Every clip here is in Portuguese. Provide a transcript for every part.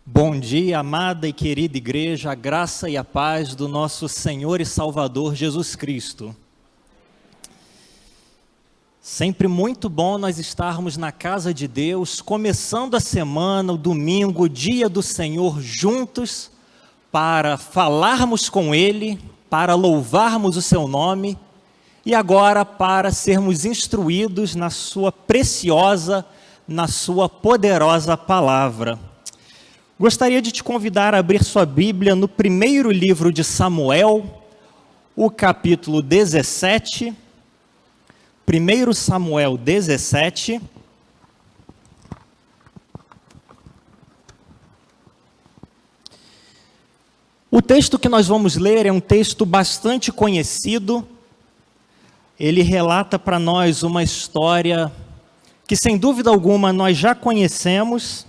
Bom dia, amada e querida igreja, a graça e a paz do nosso Senhor e Salvador Jesus Cristo. Sempre muito bom nós estarmos na casa de Deus, começando a semana, o domingo, o dia do Senhor, juntos, para falarmos com Ele, para louvarmos o Seu nome, e agora para sermos instruídos na Sua preciosa, na Sua poderosa palavra. Gostaria de te convidar a abrir sua Bíblia no primeiro livro de Samuel, o capítulo 17, 1 Samuel 17. O texto que nós vamos ler é um texto bastante conhecido. Ele relata para nós uma história que, sem dúvida alguma, nós já conhecemos.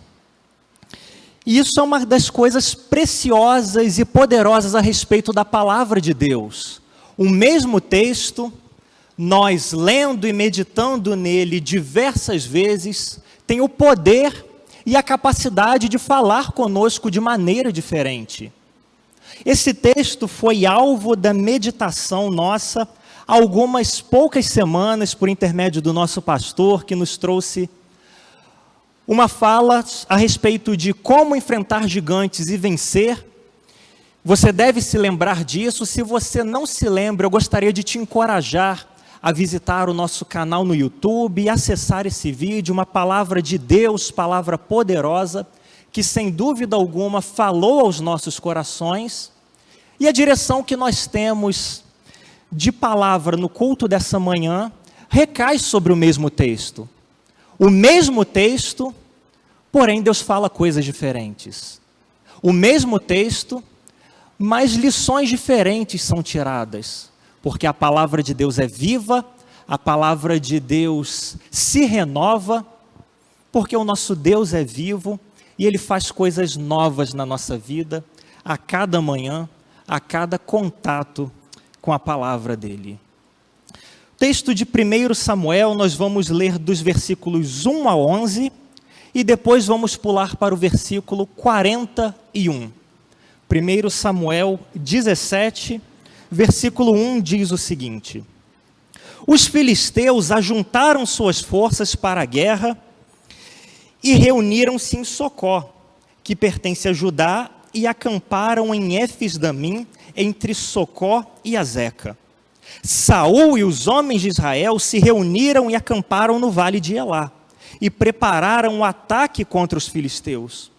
E isso é uma das coisas preciosas e poderosas a respeito da palavra de Deus. O mesmo texto, nós lendo e meditando nele diversas vezes, tem o poder e a capacidade de falar conosco de maneira diferente. Esse texto foi alvo da meditação nossa há algumas poucas semanas, por intermédio do nosso pastor, que nos trouxe uma fala a respeito de como enfrentar gigantes e vencer. Você deve se lembrar disso. Se você não se lembra, eu gostaria de te encorajar a visitar o nosso canal no YouTube e acessar esse vídeo, uma palavra de Deus, palavra poderosa, que sem dúvida alguma falou aos nossos corações. E a direção que nós temos de palavra no culto dessa manhã recai sobre o mesmo texto. O mesmo texto, porém Deus fala coisas diferentes. O mesmo texto, mas lições diferentes são tiradas. Porque a palavra de Deus é viva, a palavra de Deus se renova, porque o nosso Deus é vivo e Ele faz coisas novas na nossa vida, a cada manhã, a cada contato com a palavra dEle. Texto de 1 Samuel, nós vamos ler dos versículos 1 a 11 e depois vamos pular para o versículo 41. 1 Samuel 17, versículo 1 diz o seguinte: Os filisteus ajuntaram suas forças para a guerra e reuniram-se em Socó, que pertence a Judá, e acamparam em Éfes-damim, entre Socó e Azeca. Saul e os homens de Israel se reuniram e acamparam no vale de Elá, e prepararam o ataque contra os filisteus.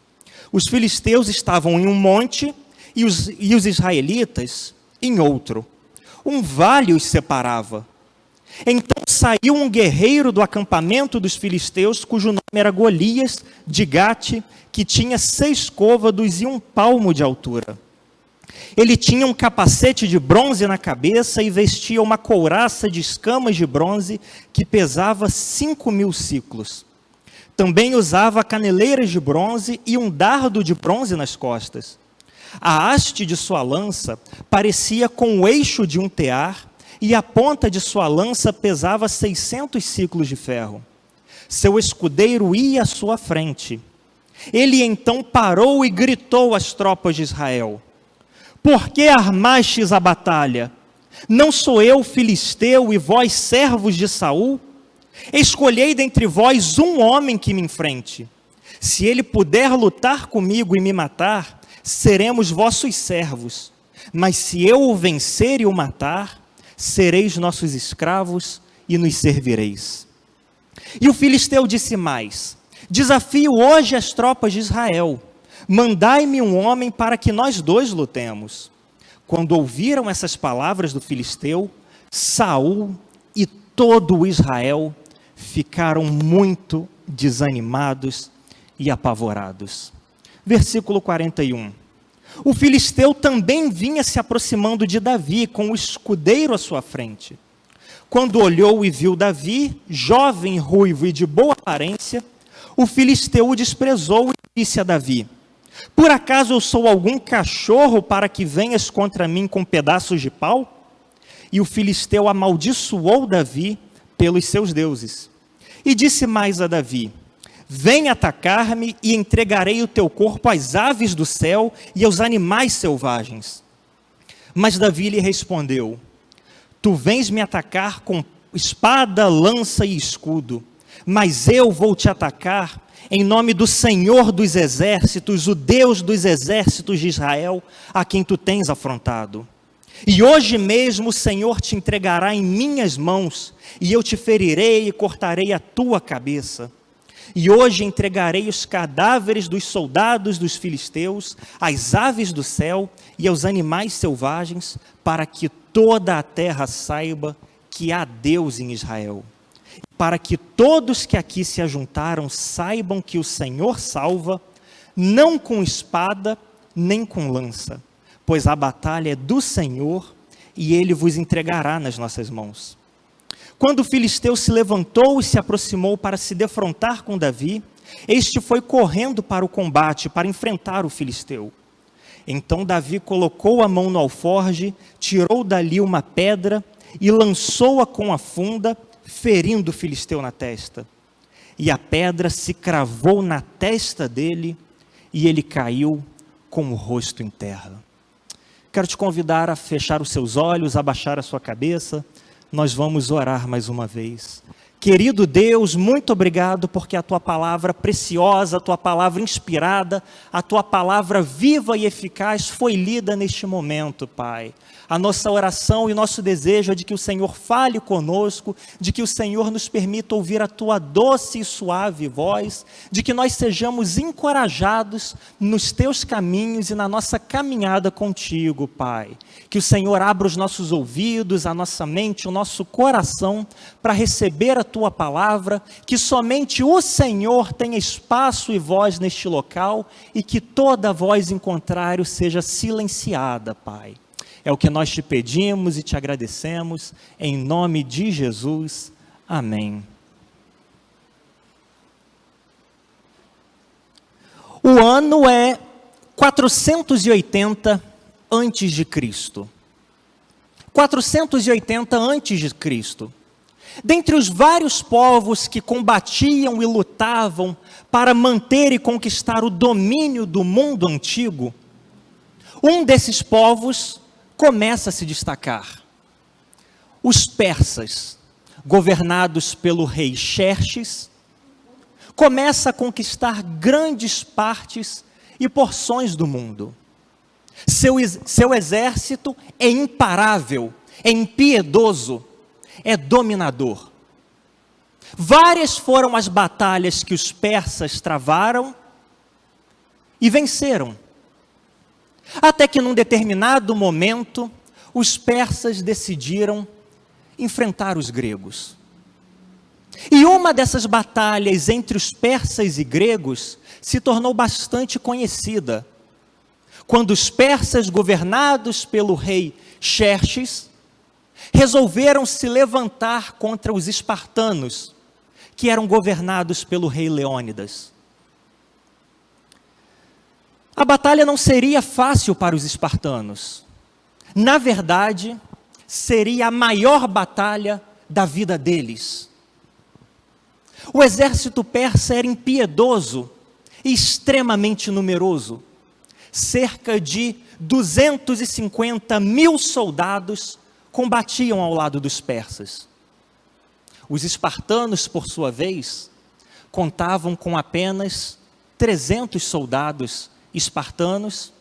Os filisteus estavam em um monte, e os israelitas em outro. Um vale os separava. Então saiu um guerreiro do acampamento dos filisteus, cujo nome era Golias, de Gate, que tinha 6 côvados e 1 palmo de altura. Ele tinha um capacete de bronze na cabeça e vestia uma couraça de escamas de bronze que pesava 5.000 siclos. Também usava caneleiras de bronze e um dardo de bronze nas costas. A haste de sua lança parecia com o eixo de um tear e a ponta de sua lança pesava 600 siclos de ferro. Seu escudeiro ia à sua frente. Ele então parou e gritou às tropas de Israel: Por que armastes a batalha? Não sou eu filisteu e vós servos de Saul? Escolhei dentre vós um homem que me enfrente. Se ele puder lutar comigo e me matar, seremos vossos servos. Mas se eu o vencer e o matar, sereis nossos escravos e nos servireis. E o filisteu disse mais: Desafio hoje as tropas de Israel. Mandai-me um homem para que nós dois lutemos. Quando ouviram essas palavras do filisteu, Saul e todo o Israel ficaram muito desanimados e apavorados. Versículo 41. O filisteu também vinha se aproximando de Davi, com o escudeiro à sua frente. Quando olhou e viu Davi, jovem, ruivo e de boa aparência, o filisteu o desprezou e disse a Davi: Por acaso eu sou algum cachorro para que venhas contra mim com pedaços de pau? E o filisteu amaldiçoou Davi pelos seus deuses. E disse mais a Davi: Vem atacar-me e entregarei o teu corpo às aves do céu e aos animais selvagens. Mas Davi lhe respondeu: tu vens me atacar com espada, lança e escudo, mas eu vou te atacar em nome do Senhor dos exércitos, o Deus dos exércitos de Israel, a quem tu tens afrontado. E hoje mesmo o Senhor te entregará em minhas mãos, e eu te ferirei e cortarei a tua cabeça. E hoje entregarei os cadáveres dos soldados dos filisteus, às aves do céu e aos animais selvagens, para que toda a terra saiba que há Deus em Israel. Para que todos que aqui se ajuntaram saibam que o Senhor salva, não com espada, nem com lança, pois a batalha é do Senhor, e Ele vos entregará nas nossas mãos. Quando o filisteu se levantou e se aproximou para se defrontar com Davi, este foi correndo para o combate, para enfrentar o filisteu. Então Davi colocou a mão no alforje, tirou dali uma pedra e lançou-a com a funda, ferindo o filisteu na testa. E a pedra se cravou na testa dele, e ele caiu com o rosto em terra. Quero te convidar a fechar os seus olhos, a baixar a sua cabeça. Nós vamos orar mais uma vez. Querido Deus, muito obrigado porque a Tua palavra preciosa, a Tua palavra inspirada, a Tua palavra viva e eficaz foi lida neste momento, Pai. A nossa oração e o nosso desejo é de que o Senhor fale conosco, de que o Senhor nos permita ouvir a Tua doce e suave voz, de que nós sejamos encorajados nos Teus caminhos e na nossa caminhada contigo, Pai. Que o Senhor abra os nossos ouvidos, a nossa mente, o nosso coração para receber a Tua palavra, que somente o Senhor tenha espaço e voz neste local e que toda voz em contrário seja silenciada, Pai. É o que nós te pedimos e te agradecemos, em nome de Jesus. Amém. O ano é 480 antes de Cristo. 480 antes de Cristo. Dentre os vários povos que combatiam e lutavam para manter e conquistar o domínio do mundo antigo, um desses povos começa a se destacar. Os persas, governados pelo rei Xerxes, começa a conquistar grandes partes e porções do mundo. Seu exército é imparável, é impiedoso, é dominador. Várias foram as batalhas que os persas travaram e venceram. Até que num determinado momento, os persas decidiram enfrentar os gregos. E uma dessas batalhas entre os persas e gregos se tornou bastante conhecida, quando os persas, governados pelo rei Xerxes, resolveram se levantar contra os espartanos, que eram governados pelo rei Leônidas. A batalha não seria fácil para os espartanos. Na verdade, seria a maior batalha da vida deles. O exército persa era impiedoso e extremamente numeroso. Cerca de 250 mil soldados combatiam ao lado dos persas. Os espartanos, por sua vez, contavam com apenas 300 soldados espartanos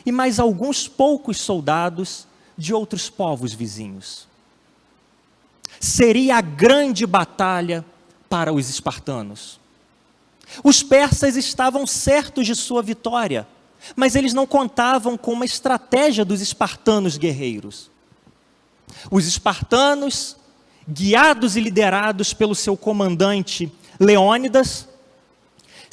e mais alguns poucos soldados de outros povos vizinhos. Seria a grande batalha para os espartanos. Os persas estavam certos de sua vitória, mas eles não contavam com uma estratégia dos espartanos guerreiros. Os espartanos, guiados e liderados pelo seu comandante Leônidas,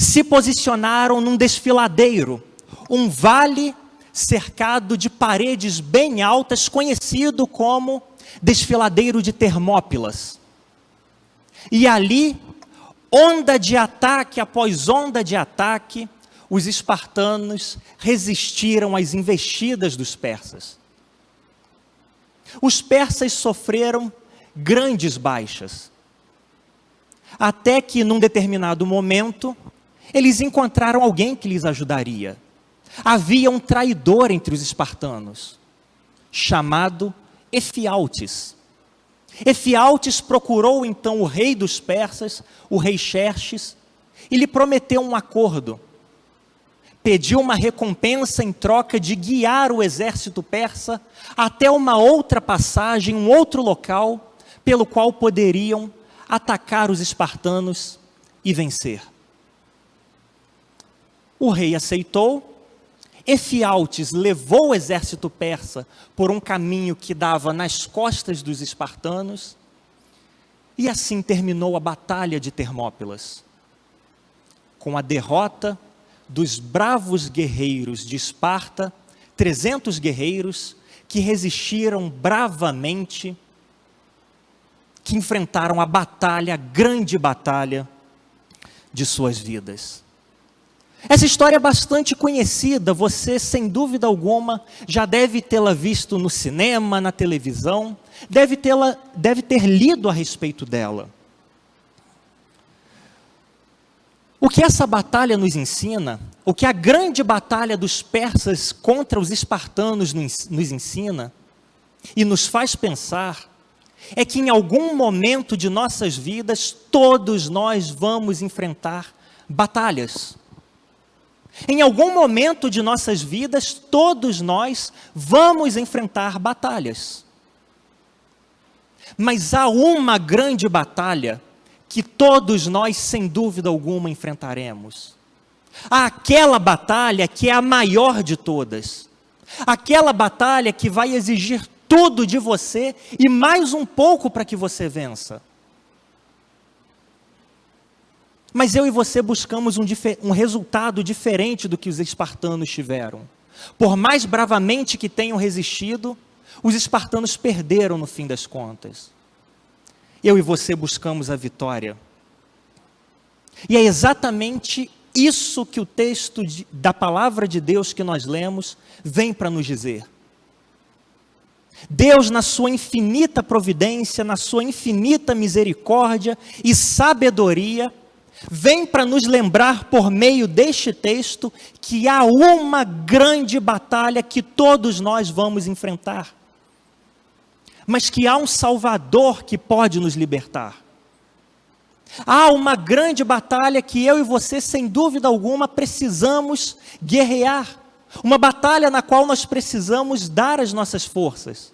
se posicionaram num desfiladeiro, um vale cercado de paredes bem altas, conhecido como desfiladeiro de Termópilas. E ali, onda de ataque após onda de ataque, os espartanos resistiram às investidas dos persas. Os persas sofreram grandes baixas. até que, num determinado momento, eles encontraram alguém que lhes ajudaria. Havia um traidor entre os espartanos, chamado Efialtes. Efialtes procurou então o rei dos persas, o rei Xerxes, e lhe prometeu um acordo. Pediu uma recompensa em troca de guiar o exército persa até uma outra passagem, um outro local, pelo qual poderiam atacar os espartanos e vencer. O rei aceitou. Efialtes levou o exército persa por um caminho que dava nas costas dos espartanos, e assim terminou a batalha de Termópilas, com a derrota dos bravos guerreiros de Esparta, 300 guerreiros que resistiram bravamente, que enfrentaram a batalha, a grande batalha de suas vidas. Essa história é bastante conhecida, você, sem dúvida alguma, já deve tê-la visto no cinema, na televisão, deve ter lido a respeito dela. O que essa batalha nos ensina, o que a grande batalha dos persas contra os espartanos nos ensina, e nos faz pensar, é que em algum momento de nossas vidas, todos nós vamos enfrentar batalhas. Em algum momento de nossas vidas, todos nós vamos enfrentar batalhas. Mas há uma grande batalha que todos nós, sem dúvida alguma, enfrentaremos. Há aquela batalha que é a maior de todas. Aquela batalha que vai exigir tudo de você e mais um pouco para que você vença. Mas eu e você buscamos um resultado diferente do que os espartanos tiveram. Por mais bravamente que tenham resistido, os espartanos perderam no fim das contas. Eu e você buscamos a vitória. E é exatamente isso que o texto da palavra de Deus que nós lemos vem para nos dizer. Deus, na sua infinita providência, na sua infinita misericórdia e sabedoria, vem para nos lembrar por meio deste texto que há uma grande batalha que todos nós vamos enfrentar. Mas que há um Salvador que pode nos libertar. Há uma grande batalha que eu e você, sem dúvida alguma, precisamos guerrear. Uma batalha na qual nós precisamos dar as nossas forças.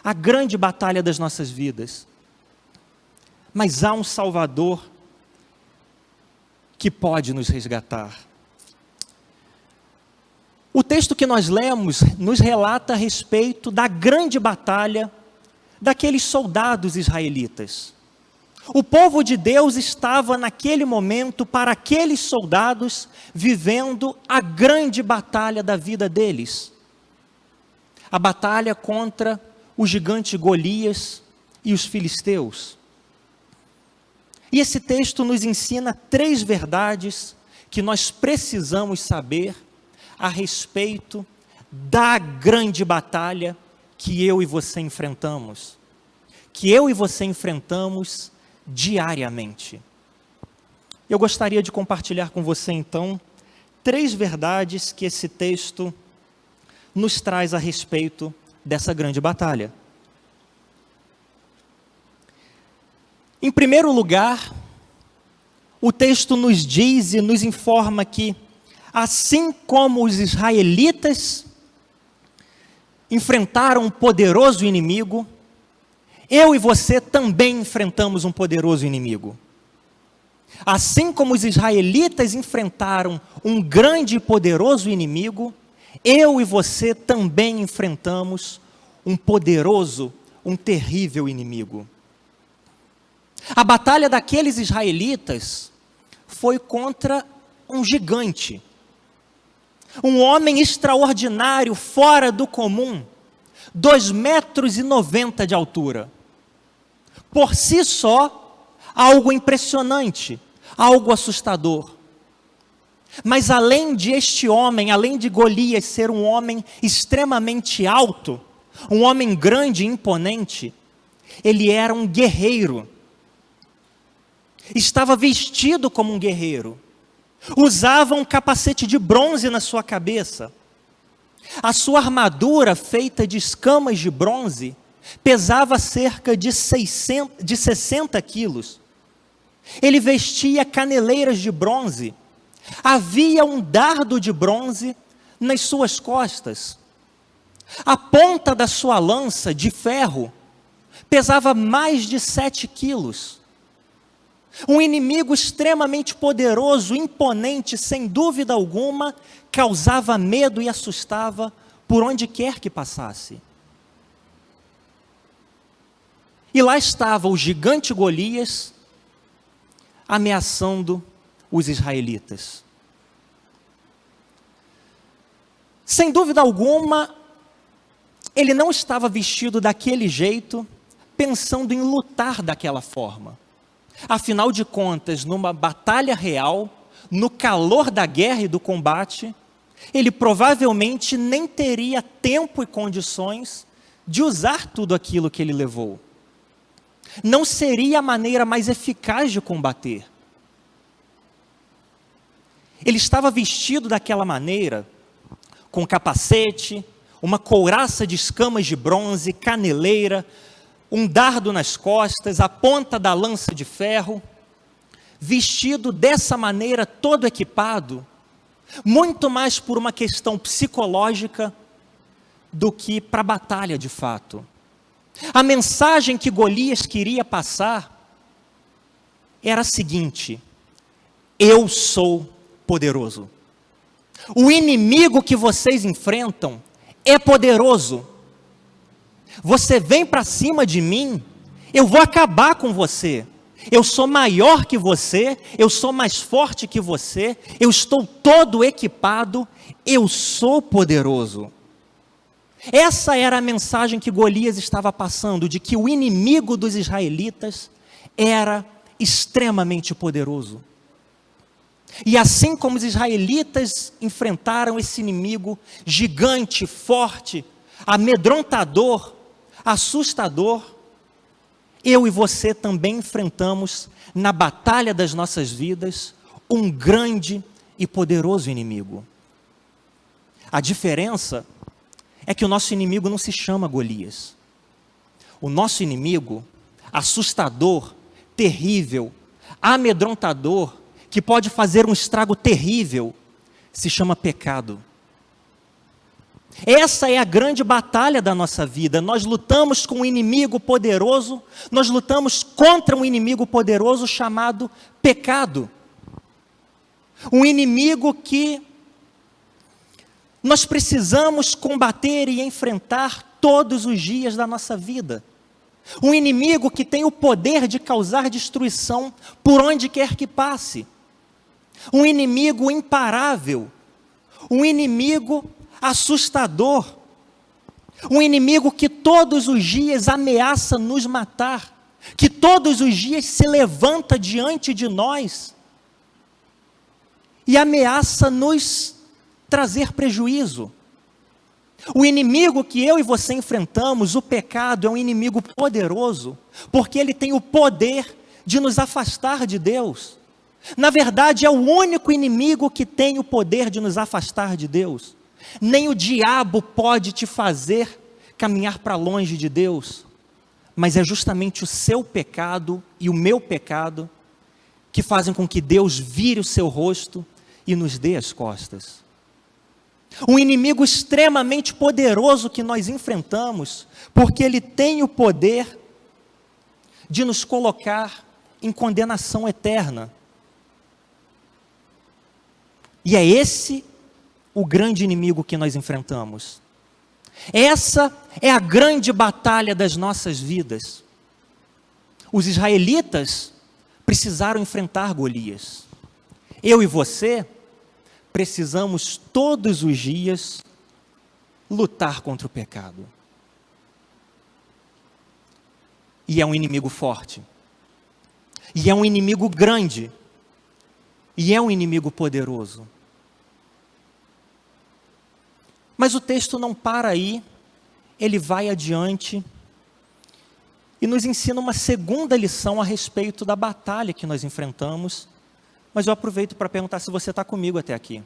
A grande batalha das nossas vidas. Mas há um Salvador que pode nos resgatar. O texto que nós lemos nos relata a respeito da grande batalha daqueles soldados israelitas. O povo de Deus estava naquele momento, para aqueles soldados, vivendo a grande batalha da vida deles. A batalha contra o gigante Golias e os filisteus. E esse texto nos ensina 3 verdades que nós precisamos saber a respeito da grande batalha que eu e você enfrentamos. Que eu e você enfrentamos diariamente. Eu gostaria de compartilhar com você então 3 verdades que esse texto nos traz a respeito dessa grande batalha. Em primeiro lugar, o texto nos diz e nos informa que, assim como os israelitas enfrentaram um poderoso inimigo, eu e você também enfrentamos um poderoso inimigo. Assim como os israelitas enfrentaram um grande e poderoso inimigo, eu e você também enfrentamos um poderoso, um terrível inimigo. A batalha daqueles israelitas foi contra um gigante, um homem extraordinário, fora do comum, 2,90 metros de altura. Por si só, algo impressionante, algo assustador. Mas além de este homem, além de Golias ser um homem extremamente alto, um homem grande e imponente, ele era um guerreiro. estava vestido como um guerreiro, usava um capacete de bronze na sua cabeça. A sua armadura, feita de escamas de bronze, pesava cerca de 60 quilos. Ele vestia caneleiras de bronze. Havia um dardo de bronze nas suas costas. A ponta da sua lança de ferro pesava mais de 7 quilos. Um inimigo extremamente poderoso, imponente, sem dúvida alguma, causava medo e assustava por onde quer que passasse. E lá estava o gigante Golias, ameaçando os israelitas. Sem dúvida alguma, ele não estava vestido daquele jeito, pensando em lutar daquela forma. Afinal de contas, numa batalha real, no calor da guerra e do combate, ele provavelmente nem teria tempo e condições de usar tudo aquilo que ele levou. Não seria a maneira mais eficaz de combater. Ele estava vestido daquela maneira, com capacete, uma couraça de escamas de bronze, caneleira, um dardo nas costas, a ponta da lança de ferro, vestido dessa maneira, todo equipado, muito mais por uma questão psicológica do que para a batalha de fato. A mensagem que Golias queria passar era a seguinte: eu sou poderoso. O inimigo que vocês enfrentam é poderoso. Você vem para cima de mim, eu vou acabar com você. Eu sou maior que você, eu sou mais forte que você, eu estou todo equipado, eu sou poderoso. Essa era a mensagem que Golias estava passando, de que o inimigo dos israelitas era extremamente poderoso. E assim como os israelitas enfrentaram esse inimigo gigante, forte, amedrontador, assustador, eu e você também enfrentamos na batalha das nossas vidas um grande e poderoso inimigo. A diferença é que o nosso inimigo não se chama Golias. O nosso inimigo, assustador, terrível, amedrontador, que pode fazer um estrago terrível, se chama pecado. Essa é a grande batalha da nossa vida. Nós lutamos com um inimigo poderoso, nós lutamos contra um inimigo poderoso chamado pecado. Um inimigo que nós precisamos combater e enfrentar todos os dias da nossa vida. Um inimigo que tem o poder de causar destruição por onde quer que passe. Um inimigo imparável. Um inimigo assustador, um inimigo que todos os dias ameaça nos matar, que todos os dias se levanta diante de nós e ameaça nos trazer prejuízo. O inimigo que eu e você enfrentamos, o pecado, é um inimigo poderoso, porque ele tem o poder de nos afastar de Deus. Na verdade, é o único inimigo que tem o poder de nos afastar de Deus. Nem o diabo pode te fazer caminhar para longe de Deus, mas é justamente o seu pecado e o meu pecado que fazem com que Deus vire o seu rosto e nos dê as costas. Um inimigo extremamente poderoso que nós enfrentamos, porque ele tem o poder de nos colocar em condenação eterna. E é esse o grande inimigo que nós enfrentamos. Essa é a grande batalha das nossas vidas. Os israelitas precisaram enfrentar Golias. Eu e você precisamos todos os dias lutar contra o pecado. E é um inimigo forte. E é um inimigo grande. E é um inimigo poderoso. Mas o texto não para aí, ele vai adiante e nos ensina uma segunda lição a respeito da batalha que nós enfrentamos. Mas eu aproveito para perguntar se você está comigo até aqui.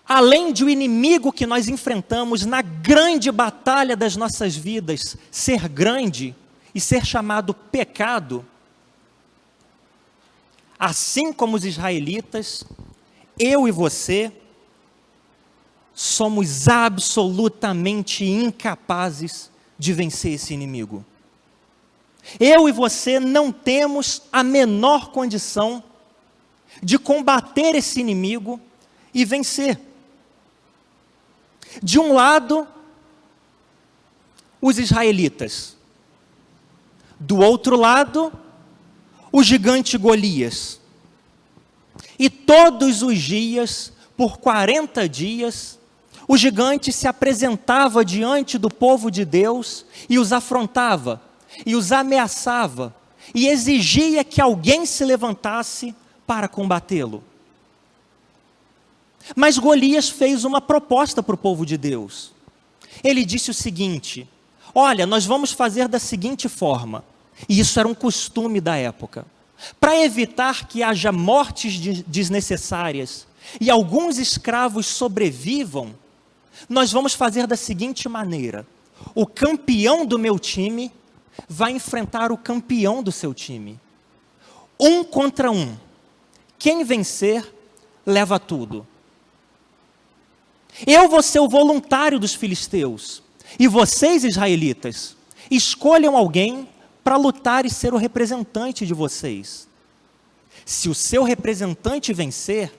Além de o inimigo que nós enfrentamos na grande batalha das nossas vidas ser grande e ser chamado pecado, assim como os israelitas, eu e você somos absolutamente incapazes de vencer esse inimigo. Eu e você não temos a menor condição de combater esse inimigo e vencer. De um lado, os israelitas. Do outro lado, o gigante Golias. E todos os dias, por 40 dias, o gigante se apresentava diante do povo de Deus e os afrontava, e os ameaçava, e exigia que alguém se levantasse para combatê-lo. Mas Golias fez uma proposta para o povo de Deus. Ele disse o seguinte: olha, nós vamos fazer da seguinte forma, e isso era um costume da época, para evitar que haja mortes desnecessárias e alguns escravos sobrevivam, nós vamos fazer da seguinte maneira: o campeão do meu time vai enfrentar o campeão do seu time. 1 contra 1. Quem vencer, leva tudo. Eu vou ser o voluntário dos filisteus, e vocês, israelitas, escolham alguém para lutar e ser o representante de vocês. Se o seu representante vencer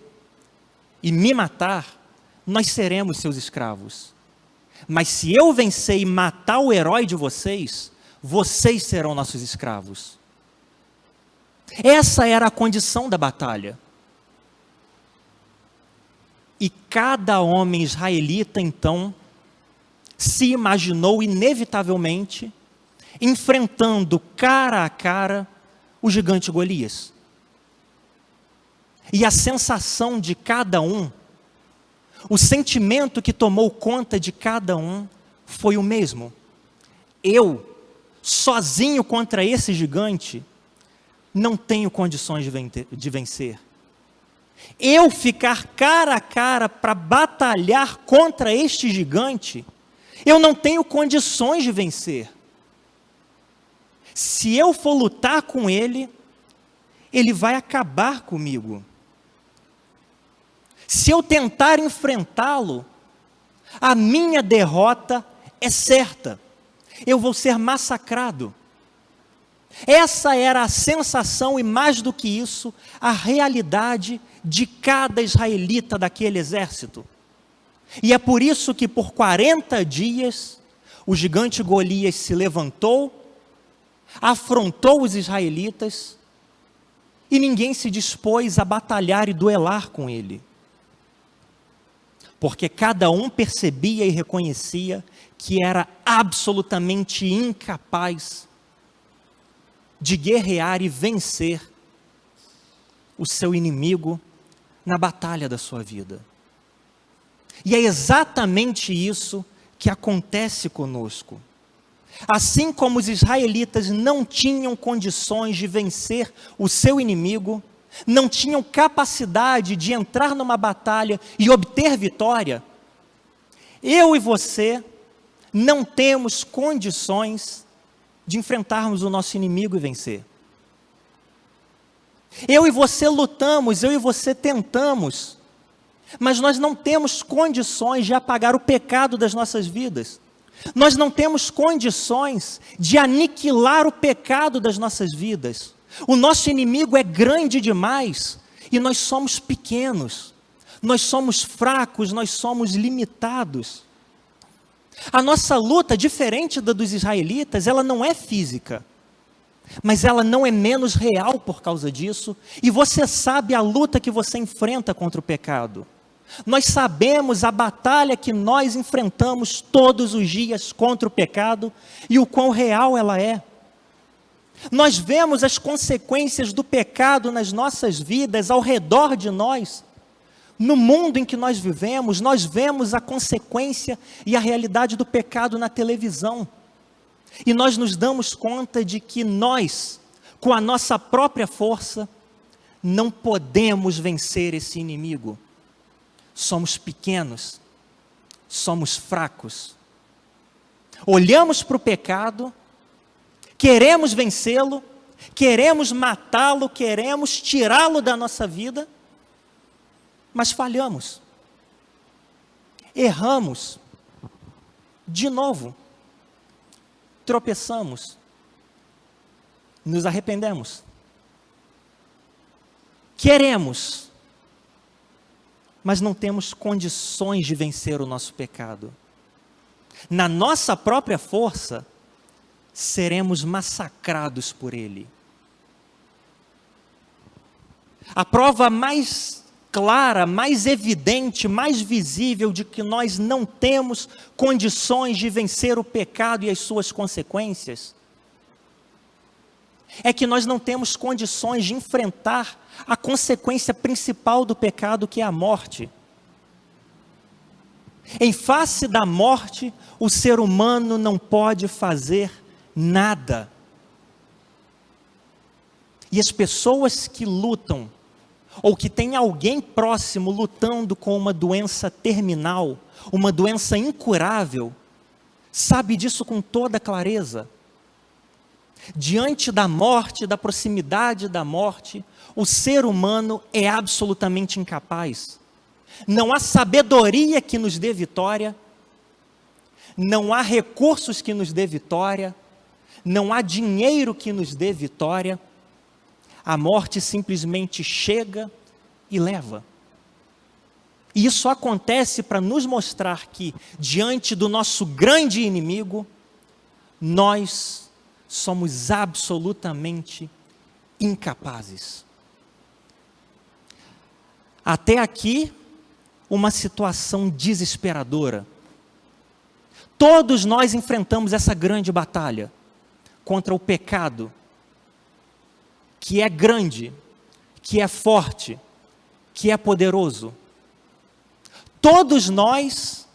e me matar, nós seremos seus escravos. Mas se eu vencer e matar o herói de vocês, vocês serão nossos escravos. Essa era a condição da batalha. E cada homem israelita, então, se imaginou inevitavelmente enfrentando cara a cara o gigante Golias. E a sensação de cada um, o sentimento que tomou conta de cada um, foi o mesmo. Eu, sozinho contra esse gigante, não tenho condições de vencer. Eu ficar cara a cara para batalhar contra este gigante, eu não tenho condições de vencer. Se eu for lutar com ele, ele vai acabar comigo. Se eu tentar enfrentá-lo, a minha derrota é certa. Eu vou ser massacrado. Essa era a sensação e, mais do que isso, a realidade de cada israelita daquele exército. E é por isso que por 40 dias, o gigante Golias se levantou, afrontou os israelitas, e ninguém se dispôs a batalhar e duelar com ele. Porque cada um percebia e reconhecia que era absolutamente incapaz de guerrear e vencer o seu inimigo na batalha da sua vida. E é exatamente isso que acontece conosco. Assim como os israelitas não tinham condições de vencer o seu inimigo, não tinham capacidade de entrar numa batalha e obter vitória, eu e você não temos condições de enfrentarmos o nosso inimigo e vencer. Eu e você lutamos, eu e você tentamos, mas nós não temos condições de apagar o pecado das nossas vidas. Nós não temos condições de aniquilar o pecado das nossas vidas. O nosso inimigo é grande demais e nós somos pequenos, nós somos fracos, nós somos limitados. A nossa luta, diferente da dos israelitas, ela não é física, mas ela não é menos real por causa disso, e você sabe a luta que você enfrenta contra o pecado. Nós sabemos a batalha que nós enfrentamos todos os dias contra o pecado e o quão real ela é. Nós vemos as consequências do pecado nas nossas vidas, ao redor de nós, No mundo em que nós vivemos, nós vemos a consequência e a realidade do pecado na televisão. E nós nos damos conta de que nós, com a nossa própria força, não podemos vencer esse inimigo. Somos pequenos, somos fracos. Olhamos para o pecado, queremos vencê-lo, queremos matá-lo, queremos tirá-lo da nossa vida, mas falhamos. Erramos. De novo. Tropeçamos. Nos arrependemos. Queremos, mas não temos condições de vencer o nosso pecado. Na nossa própria força, seremos massacrados por ele. A prova mais clara, mais evidente, mais visível de que nós não temos condições de vencer o pecado e as suas consequências, é que nós não temos condições de enfrentar a consequência principal do pecado, que é a morte. Em face da morte, o ser humano não pode fazer nada. E as pessoas que lutam, ou que têm alguém próximo lutando com uma doença terminal, uma doença incurável, sabe disso com toda clareza. Diante da morte, da proximidade da morte, o ser humano é absolutamente incapaz. Não há sabedoria que nos dê vitória, não há recursos que nos dê vitória, não há dinheiro que nos dê vitória. A morte simplesmente chega e leva. E isso acontece para nos mostrar que, diante do nosso grande inimigo, nós somos absolutamente incapazes. Até aqui, uma situação desesperadora. Todos nós enfrentamos essa grande batalha contra o pecado, que é grande, que é forte, que é poderoso. Todos nós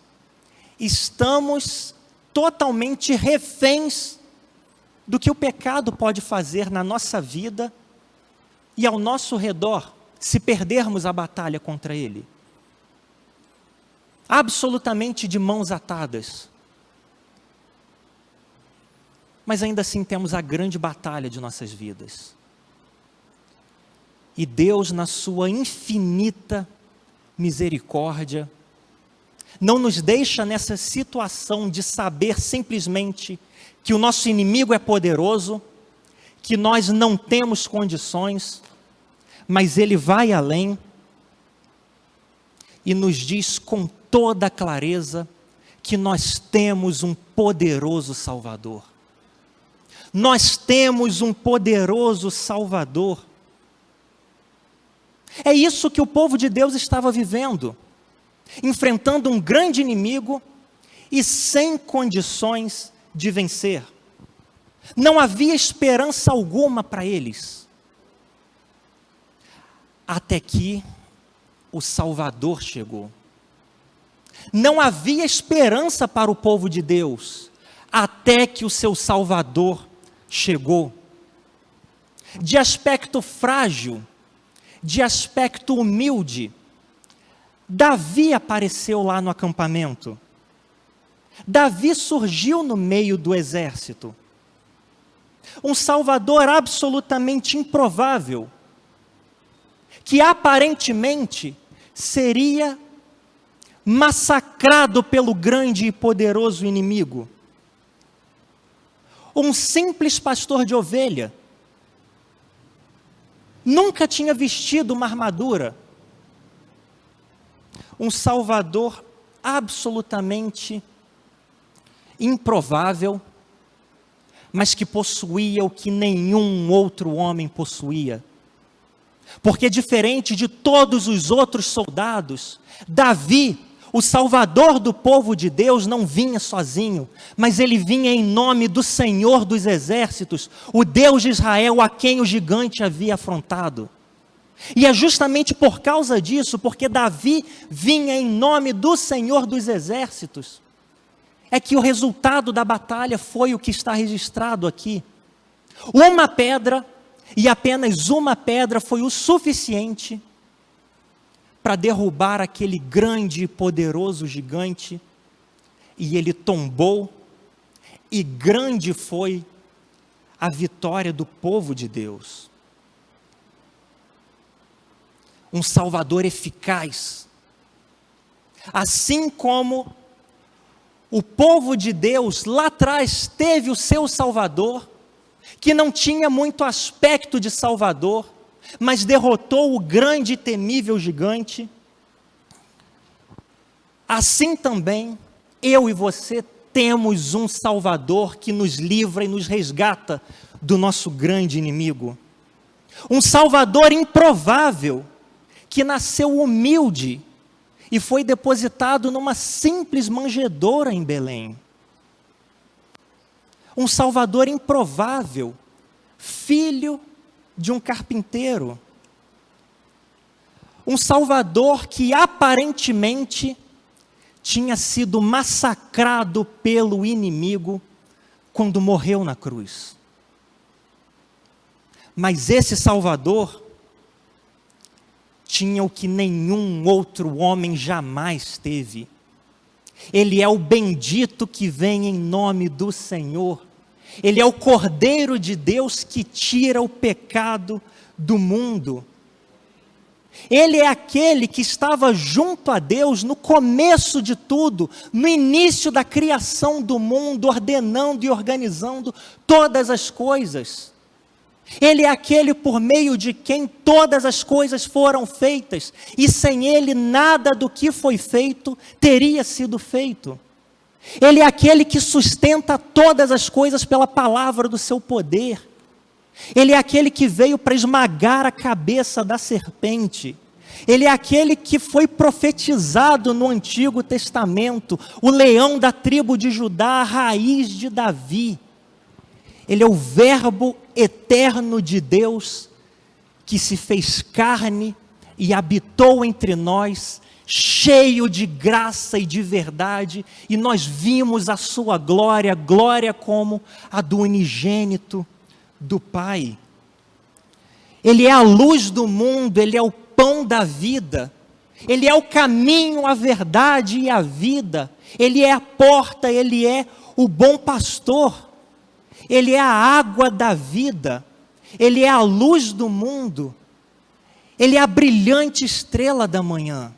estamos totalmente reféns do que o pecado pode fazer na nossa vida e ao nosso redor, se perdermos a batalha contra ele. Absolutamente de mãos atadas. Mas ainda assim temos a grande batalha de nossas vidas. E Deus, na sua infinita misericórdia, não nos deixa nessa situação de saber simplesmente que o nosso inimigo é poderoso, que nós não temos condições, mas Ele vai além e nos diz com toda clareza que nós temos um poderoso Salvador. Nós temos um poderoso Salvador. É isso que o povo de Deus estava vivendo, enfrentando um grande inimigo e sem condições de vencer. Não havia esperança alguma para eles. Até que o Salvador chegou. Não havia esperança para o povo de Deus, até que o seu Salvador chegou. De aspecto frágil, de aspecto humilde, Davi apareceu lá no acampamento. Davi surgiu no meio do exército. Um Salvador absolutamente improvável, que aparentemente seria massacrado pelo grande e poderoso inimigo. Um simples pastor de ovelha, nunca tinha vestido uma armadura. Um Salvador absolutamente improvável, mas que possuía o que nenhum outro homem possuía. Porque diferente de todos os outros soldados, Davi, o Salvador do povo de Deus, não vinha sozinho, mas ele vinha em nome do Senhor dos Exércitos, o Deus de Israel, a quem o gigante havia afrontado. E é justamente por causa disso, porque Davi vinha em nome do Senhor dos Exércitos, é que o resultado da batalha foi o que está registrado aqui. Uma pedra, e apenas uma pedra, foi o suficiente para derrubar aquele grande e poderoso gigante, e ele tombou, e grande foi a vitória do povo de Deus. Um Salvador eficaz. Assim como o povo de Deus lá atrás teve o seu Salvador, que não tinha muito aspecto de Salvador, mas derrotou o grande e temível gigante. Assim também, eu e você temos um Salvador que nos livra e nos resgata do nosso grande inimigo. Um Salvador improvável, que nasceu humilde e foi depositado numa simples manjedoura em Belém. Um Salvador improvável, filho de um carpinteiro. Um Salvador que aparentemente tinha sido massacrado pelo inimigo quando morreu na cruz. Mas esse Salvador tinha o que nenhum outro homem jamais teve. Ele é o bendito que vem em nome do Senhor. Ele é o Cordeiro de Deus que tira o pecado do mundo. Ele é aquele que estava junto a Deus no começo de tudo, no início da criação do mundo, ordenando e organizando todas as coisas. Ele é aquele por meio de quem todas as coisas foram feitas, e sem Ele nada do que foi feito teria sido feito. Ele é aquele que sustenta todas as coisas pela palavra do seu poder. Ele é aquele que veio para esmagar a cabeça da serpente. Ele é aquele que foi profetizado no Antigo Testamento, o leão da tribo de Judá, a raiz de Davi. Ele é o Verbo eterno de Deus, que se fez carne e habitou entre nós, cheio de graça e de verdade, e nós vimos a sua glória, glória como a do unigênito do Pai. Ele é a luz do mundo, Ele é o pão da vida, Ele é o caminho, a verdade e a vida, Ele é a porta, Ele é o bom pastor, Ele é a água da vida, Ele é a luz do mundo, Ele é a brilhante estrela da manhã.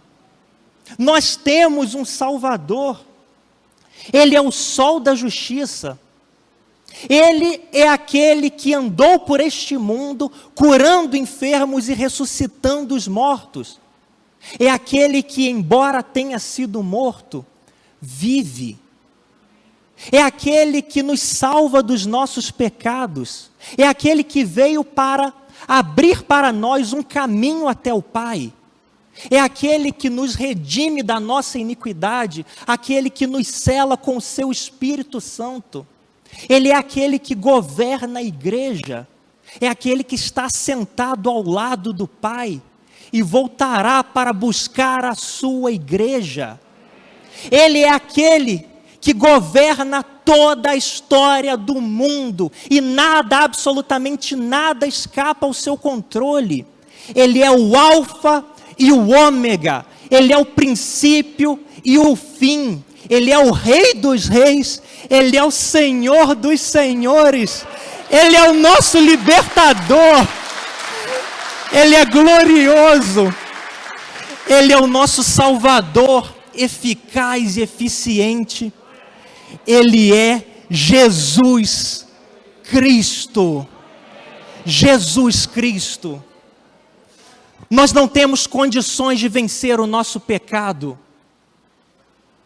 Nós temos um Salvador, Ele é o sol da justiça, Ele é aquele que andou por este mundo, curando enfermos e ressuscitando os mortos. É aquele que, embora tenha sido morto, vive. É aquele que nos salva dos nossos pecados. É aquele que veio para abrir para nós um caminho até o Pai. É aquele que nos redime da nossa iniquidade, aquele que nos sela com o seu Espírito Santo. Ele é aquele que governa a igreja, é aquele que está sentado ao lado do Pai e voltará para buscar a sua igreja. Ele é aquele que governa toda a história do mundo e nada, absolutamente nada escapa ao seu controle. Ele é o Alfa e o Ômega, Ele é o princípio e o fim. Ele é o Rei dos reis, Ele é o Senhor dos senhores, Ele é o nosso libertador, Ele é glorioso, Ele é o nosso Salvador, eficaz e eficiente, Ele é Jesus Cristo. Jesus Cristo. Nós não temos condições de vencer o nosso pecado,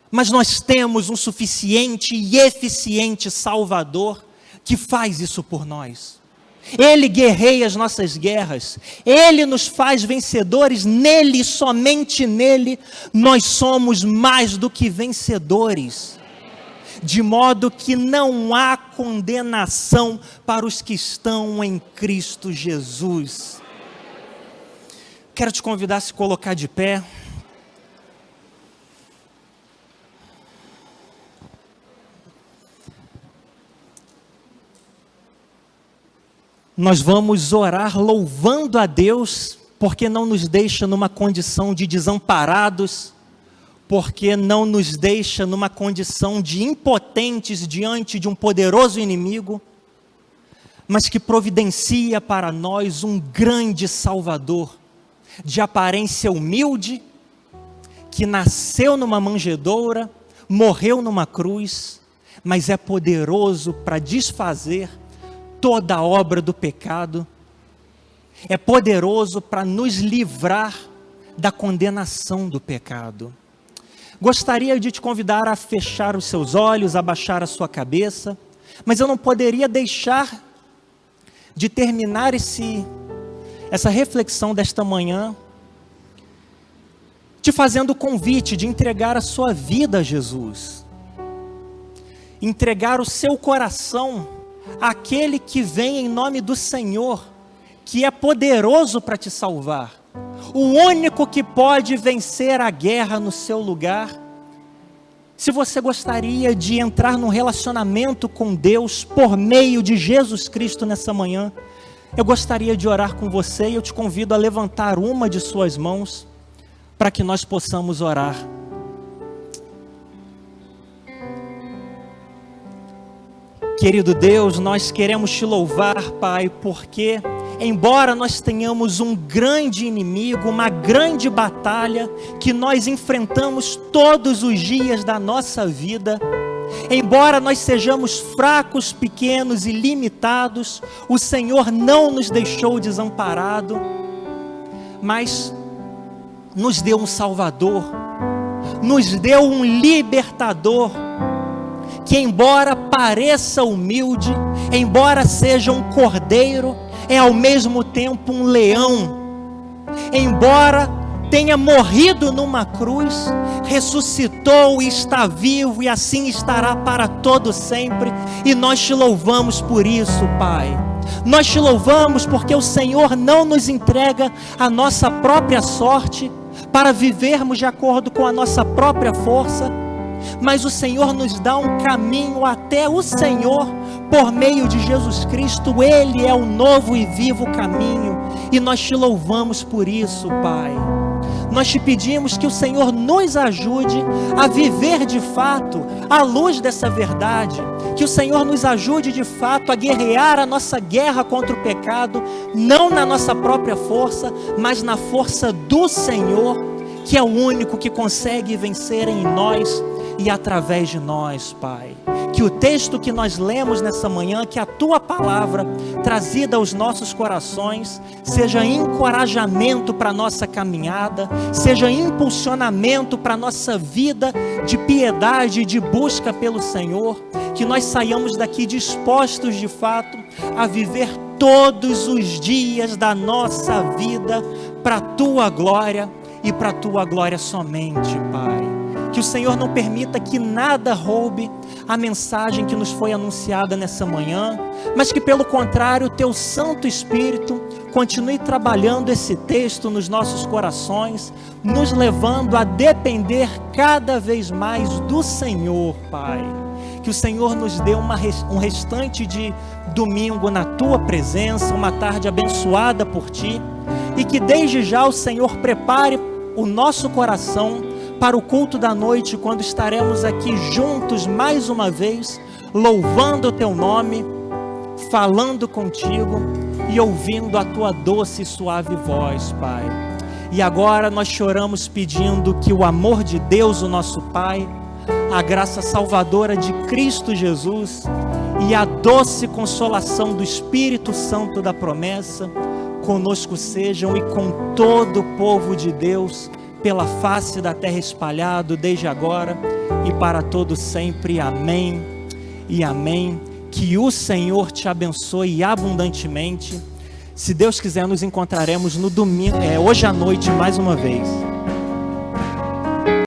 mas nós temos um suficiente e eficiente Salvador que faz isso por nós. Ele guerreia as nossas guerras, Ele nos faz vencedores, nele, somente nele, nós somos mais do que vencedores. De modo que não há condenação para os que estão em Cristo Jesus. Quero te convidar a se colocar de pé. Nós vamos orar louvando a Deus, porque não nos deixa numa condição de desamparados, porque não nos deixa numa condição de impotentes diante de um poderoso inimigo, mas que providencia para nós um grande Salvador, de aparência humilde, que nasceu numa manjedoura, morreu numa cruz, mas é poderoso para desfazer toda a obra do pecado, é poderoso para nos livrar da condenação do pecado. Gostaria de te convidar a fechar os seus olhos, a baixar a sua cabeça, mas eu não poderia deixar de terminar essa reflexão desta manhã, te fazendo o convite de entregar a sua vida a Jesus, entregar o seu coração àquele que vem em nome do Senhor, que é poderoso para te salvar, o único que pode vencer a guerra no seu lugar. Se você gostaria de entrar num relacionamento com Deus por meio de Jesus Cristo nessa manhã, eu gostaria de orar com você e eu te convido a levantar uma de suas mãos para que nós possamos orar. Querido Deus, nós queremos te louvar, Pai, porque embora nós tenhamos um grande inimigo, uma grande batalha que nós enfrentamos todos os dias da nossa vida, embora nós sejamos fracos, pequenos e limitados, o Senhor não nos deixou desamparado, mas nos deu um Salvador, nos deu um libertador, que embora pareça humilde, embora seja um cordeiro, é ao mesmo tempo um leão. Embora tenha morrido numa cruz, ressuscitou e está vivo, e assim estará para todo sempre, e nós te louvamos por isso, Pai. Nós te louvamos porque o Senhor não nos entrega a nossa própria sorte, para vivermos de acordo com a nossa própria força, mas o Senhor nos dá um caminho até o Senhor, por meio de Jesus Cristo. Ele é o novo e vivo caminho, e nós te louvamos por isso, Pai. Nós te pedimos que o Senhor nos ajude a viver de fato à luz dessa verdade, que o Senhor nos ajude de fato a guerrear a nossa guerra contra o pecado, não na nossa própria força, mas na força do Senhor, que é o único que consegue vencer em nós e através de nós, Pai. Que o texto que nós lemos nessa manhã, que a Tua palavra trazida aos nossos corações, seja encorajamento para a nossa caminhada, seja impulsionamento para a nossa vida de piedade e de busca pelo Senhor, que nós saiamos daqui dispostos de fato a viver todos os dias da nossa vida para a Tua glória e para a Tua glória somente, Pai. Que o Senhor não permita que nada roube a mensagem que nos foi anunciada nessa manhã, mas que pelo contrário o Teu Santo Espírito continue trabalhando esse texto nos nossos corações, nos levando a depender cada vez mais do Senhor, Pai. Que o Senhor nos dê um restante de domingo na Tua presença, uma tarde abençoada por Ti, e que desde já o Senhor prepare o nosso coração para o culto da noite, quando estaremos aqui juntos mais uma vez, louvando o Teu nome, falando contigo e ouvindo a Tua doce e suave voz, Pai. E agora nós choramos pedindo que o amor de Deus, o nosso Pai, a graça salvadora de Cristo Jesus e a doce consolação do Espírito Santo da promessa conosco sejam, e com todo o povo de Deus pela face da terra espalhado desde agora e para todo sempre. Amém e amém. Que o Senhor te abençoe abundantemente. Se Deus quiser, nos encontraremos no domingo, hoje à noite mais uma vez.